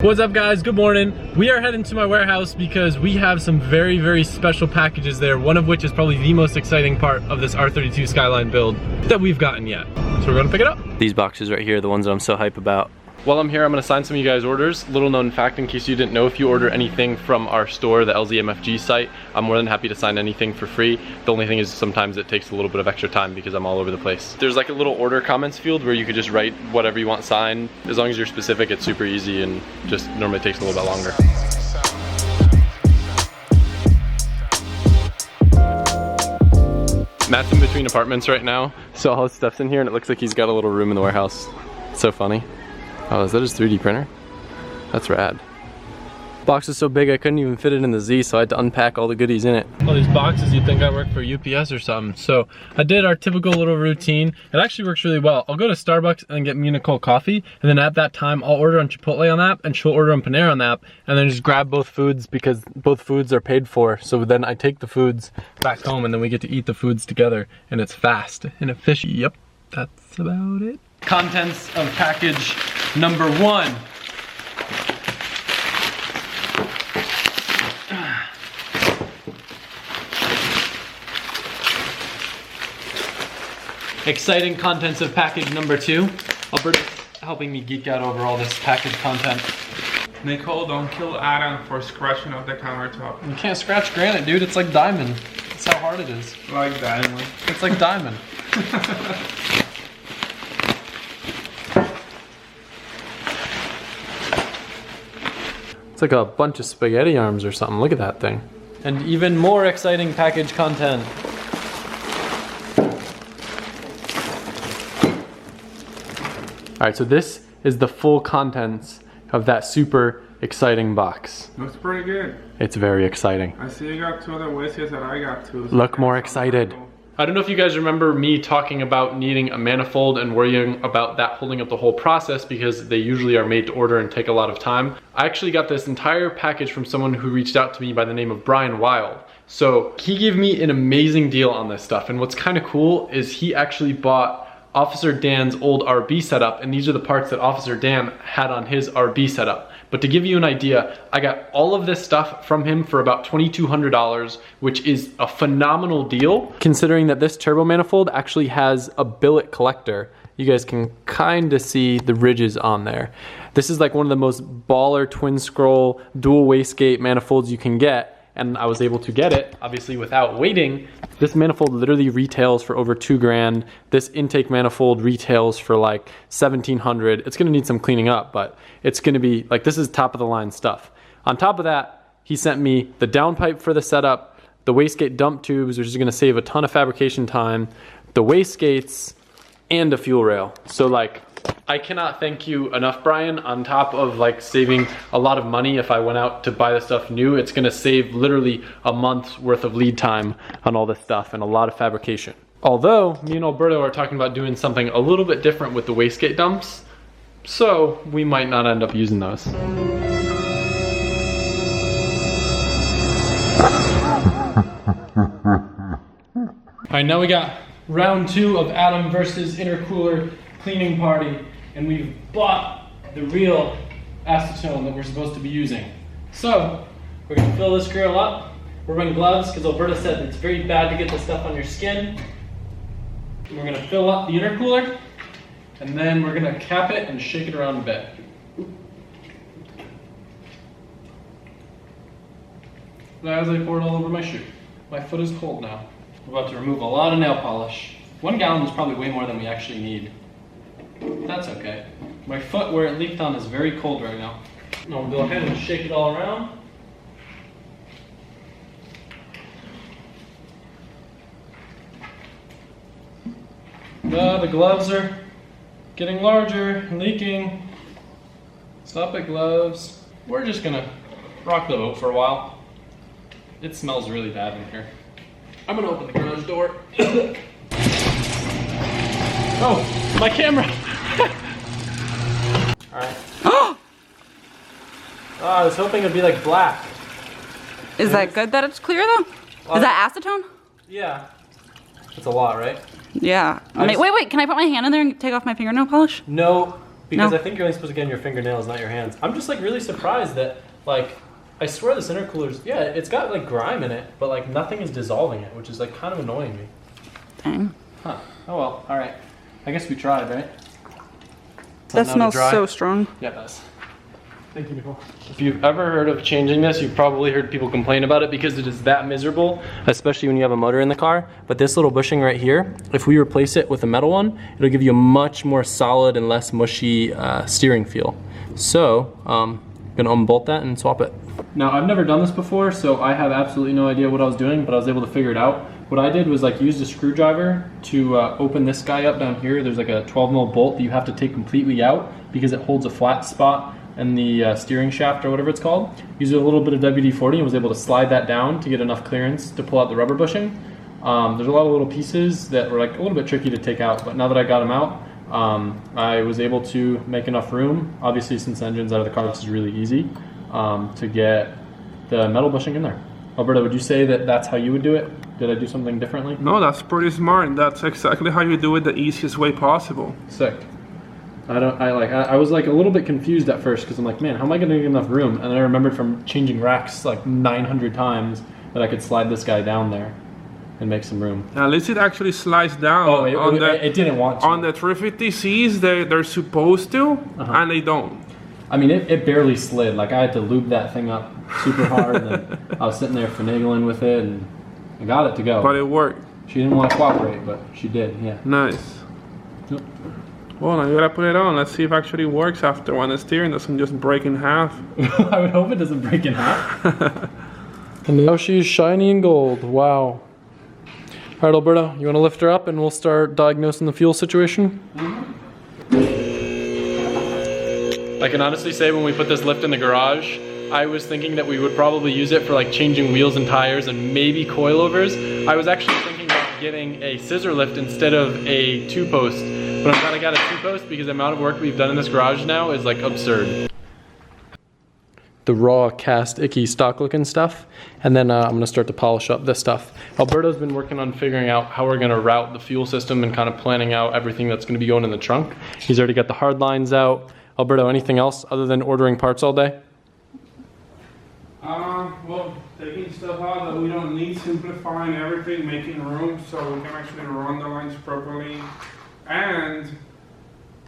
What's up guys, good morning. We are heading to my warehouse because we have some very special packages there, one of which is probably the most exciting part of this R32 Skyline build that we've gotten yet. So we're gonna pick it up. These boxes right here are the ones that I'm so hype about. While I'm here, I'm gonna sign some of you guys' orders. Little known fact in case you didn't know, if you order anything from our store, the LZMFG site, I'm more than happy to sign anything for free. The only thing is sometimes it takes a little bit of extra time because I'm all over the place. There's like a little order comments field where you could just write whatever you want signed. As long as you're specific, it's super easy and just normally takes a little bit longer. Matt's in between apartments right now, so all his stuff's in here and it looks like he's got a little room in the warehouse. It's so funny. Oh, is that his 3D printer? That's rad. Box is so big I couldn't even fit it in the Z, so I had to unpack all the goodies in it. All these boxes, you'd think I work for UPS or something. So I did our typical little routine. It actually works really well. I'll go to Starbucks and get me and Nicole coffee, and then at that time I'll order on Chipotle on the app and she'll order on Panera on the app, and then just grab both foods because both foods are paid for. So then I take the foods back home and then we get to eat the foods together, and it's fast and efficient. Yep, that's about it. Contents of package number 1. Exciting contents of package number 2. Alberta's helping me geek out over all this package content. Nicole, don't kill Adam for scratching up the countertop. You can't scratch granite, dude. It's like diamond. That's how hard it is. Like diamond. It's like diamond. It's like a bunch of spaghetti arms or something. Look at that thing. And even more exciting package content. All right, so this is the full contents of that super exciting box. Looks pretty good. It's very exciting. I see you got 2 other whiskers that I got too. So look more excited. I don't know if you guys remember me talking about needing a manifold and worrying about that holding up the whole process because they usually are made to order and take a lot of time. I actually got this entire package from someone who reached out to me by the name of Brian Wild. So he gave me an amazing deal on this stuff, and what's kind of cool is he actually bought Officer Dan's old RB setup, and these are the parts that Officer Dan had on his RB setup. But to give you an idea, I got all of this stuff from him for about $2,200, which is a phenomenal deal, considering that this turbo manifold actually has a billet collector. You guys can kind of see the ridges on there. This is like one of the most baller twin scroll dual wastegate manifolds you can get, and I was able to get it, obviously without waiting. This manifold literally retails for over $2 grand. This intake manifold retails for like $1,700. It's gonna need some cleaning up, but it's gonna be, like, this is top of the line stuff. On top of that, he sent me the downpipe for the setup, the wastegate dump tubes, which is gonna save a ton of fabrication time, the wastegates, and a fuel rail. So like, I cannot thank you enough, Brian. On top of like saving a lot of money if I went out to buy the stuff new, it's gonna save literally a month's worth of lead time on all this stuff and a lot of fabrication. Although, me and Alberto are talking about doing something a little bit different with the wastegate dumps, so we might not end up using those. All right, now we got round 2 of Adam versus intercooler cleaning party, and we've bought the real acetone that we're supposed to be using. So we're gonna fill this grill up. We're wearing gloves because Alberta said it's very bad to get this stuff on your skin. And we're gonna fill up the intercooler, and then we're gonna cap it and shake it around a bit. As I pour it all over my shoe. My foot is cold now. We're about to remove a lot of nail polish. 1 gallon is probably way more than we actually need. That's okay. My foot where it leaked on is very cold right now. Now we'll go ahead and shake it all around. The gloves are getting larger, leaking. Stop it, gloves. We're just gonna rock the boat for a while. It smells really bad in here. I'm gonna open the garage door. Oh, my camera! Alright. Oh, I was hoping it'd be like black. Is that good that it's clear though? Is that acetone? Yeah. That's a lot, right? Yeah. Wait, can I put my hand in there and take off my fingernail polish? No, Because No. I think you're only supposed to get in your fingernails, not your hands. I'm just like really surprised that like, I swear this intercooler's, yeah, it's got like grime in it, but like nothing is dissolving it, which is like kind of annoying me. Dang. Huh. Oh well, all right. I guess we tried, right? That Now to smells dry. so strong. Yeah, it does. Thank you, Nicole. If you've ever heard of changing this, you've probably heard people complain about it because it is that miserable, especially when you have a motor in the car. But this little bushing right here, if we replace it with a metal one, it'll give you a much more solid and less mushy steering feel. So, I'm gonna unbolt that and swap it. Now, I've never done this before, so I have absolutely no idea what I was doing, but I was able to figure it out. What I did was like use a screwdriver to open this guy up down here. There's like a 12mm bolt that you have to take completely out because it holds a flat spot in the steering shaft or whatever it's called. Used a little bit of WD-40 and was able to slide that down to get enough clearance to pull out the rubber bushing. There's a lot of little pieces that were like a little bit tricky to take out, but now that I got them out, I was able to make enough room. Obviously, since the engine's out of the car, this is really easy to get the metal bushing in there. Alberto, would you say that that's how you would do it? Did I do something differently? No, that's pretty smart. That's exactly how you do it the easiest way possible. Sick. I was like a little bit confused at first because I'm like, man, how am I gonna get enough room? And then I remembered from changing racks like 900 times that I could slide this guy down there and make some room. At least it actually slides down. Oh, it didn't want to. On the 350Cs, they're supposed to, and they don't. I mean, it barely slid. Like I had to lube that thing up super hard. And I was sitting there finagling with it, and I got it to go. But it worked. She didn't want to cooperate, but she did. Yeah. Nice. Yep. Well, now you gotta put it on. Let's see if it actually works after when the steering doesn't just break in half. I would hope it doesn't break in half. And now she's shiny and gold. Wow. All right, Alberto, you want to lift her up and we'll start diagnosing the fuel situation? I can honestly say when we put this lift in the garage, I was thinking that we would probably use it for like changing wheels and tires and maybe coilovers. I was actually thinking about getting a scissor lift instead of a 2-post, but I'm glad I got a 2-post because the amount of work we've done in this garage now is like absurd. The raw, cast, icky, stock looking stuff, and then I'm gonna start to polish up this stuff. Alberto's been working on figuring out how we're gonna route the fuel system and kind of planning out everything that's gonna be going in the trunk. He's already got the hard lines out. Alberto, anything else other than ordering parts all day? Well, taking stuff out that we don't need, simplifying everything, making room so we can actually run the lines properly, and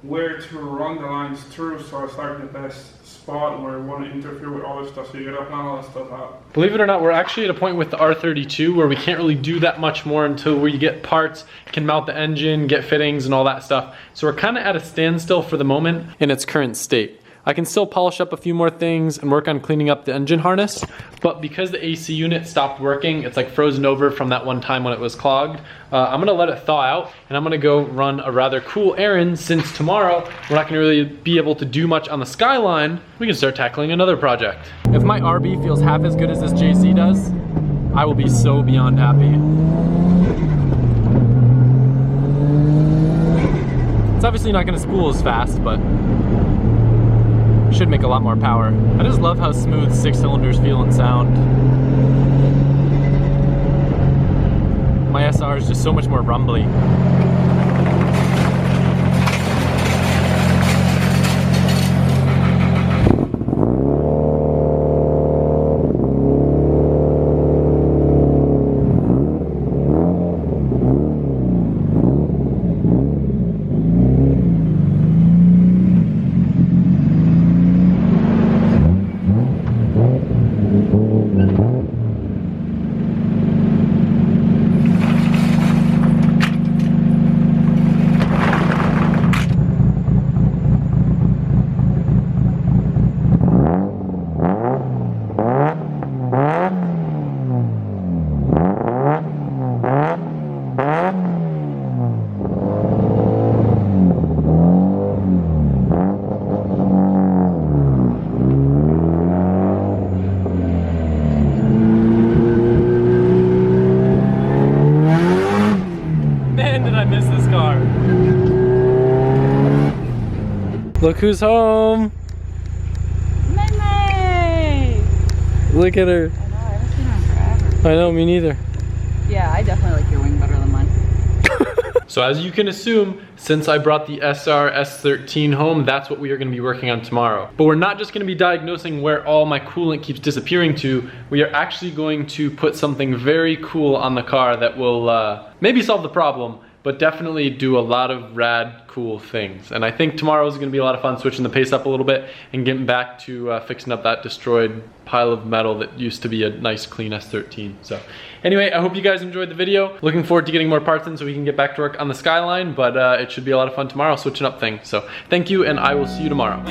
where to run the lines through so it's like the best spot where we want to interfere with all this stuff, so you gotta plan all that stuff out. Believe it or not, we're actually at a point with the R32 where we can't really do that much more until we get parts, can mount the engine, get fittings and all that stuff. So we're kind of at a standstill for the moment in its current state. I can still polish up a few more things and work on cleaning up the engine harness, but because the AC unit stopped working, it's like frozen over from that one time when it was clogged. I'm gonna let it thaw out and I'm gonna go run a rather cool errand since tomorrow we're not gonna really be able to do much on the Skyline. We can start tackling another project. If my RB feels half as good as this JC does, I will be so beyond happy. It's obviously not gonna spool as fast, but should make a lot more power. I just love how smooth 6 cylinders feel and sound. My SR is just so much more rumbly. Look who's home! Meme! Look at her. I know, I haven't seen her in forever. I know, me neither. Yeah, I definitely like your wing better than mine. So as you can assume, since I brought the SR S13 home, that's what we are gonna be working on tomorrow. But we're not just gonna be diagnosing where all my coolant keeps disappearing to, we are actually going to put something very cool on the car that will maybe solve the problem, but definitely do a lot of rad, cool things. And I think tomorrow is gonna be a lot of fun, switching the pace up a little bit and getting back to fixing up that destroyed pile of metal that used to be a nice, clean S13. So anyway, I hope you guys enjoyed the video. Looking forward to getting more parts in so we can get back to work on the Skyline, but it should be a lot of fun tomorrow, switching up things. So thank you, and I will see you tomorrow.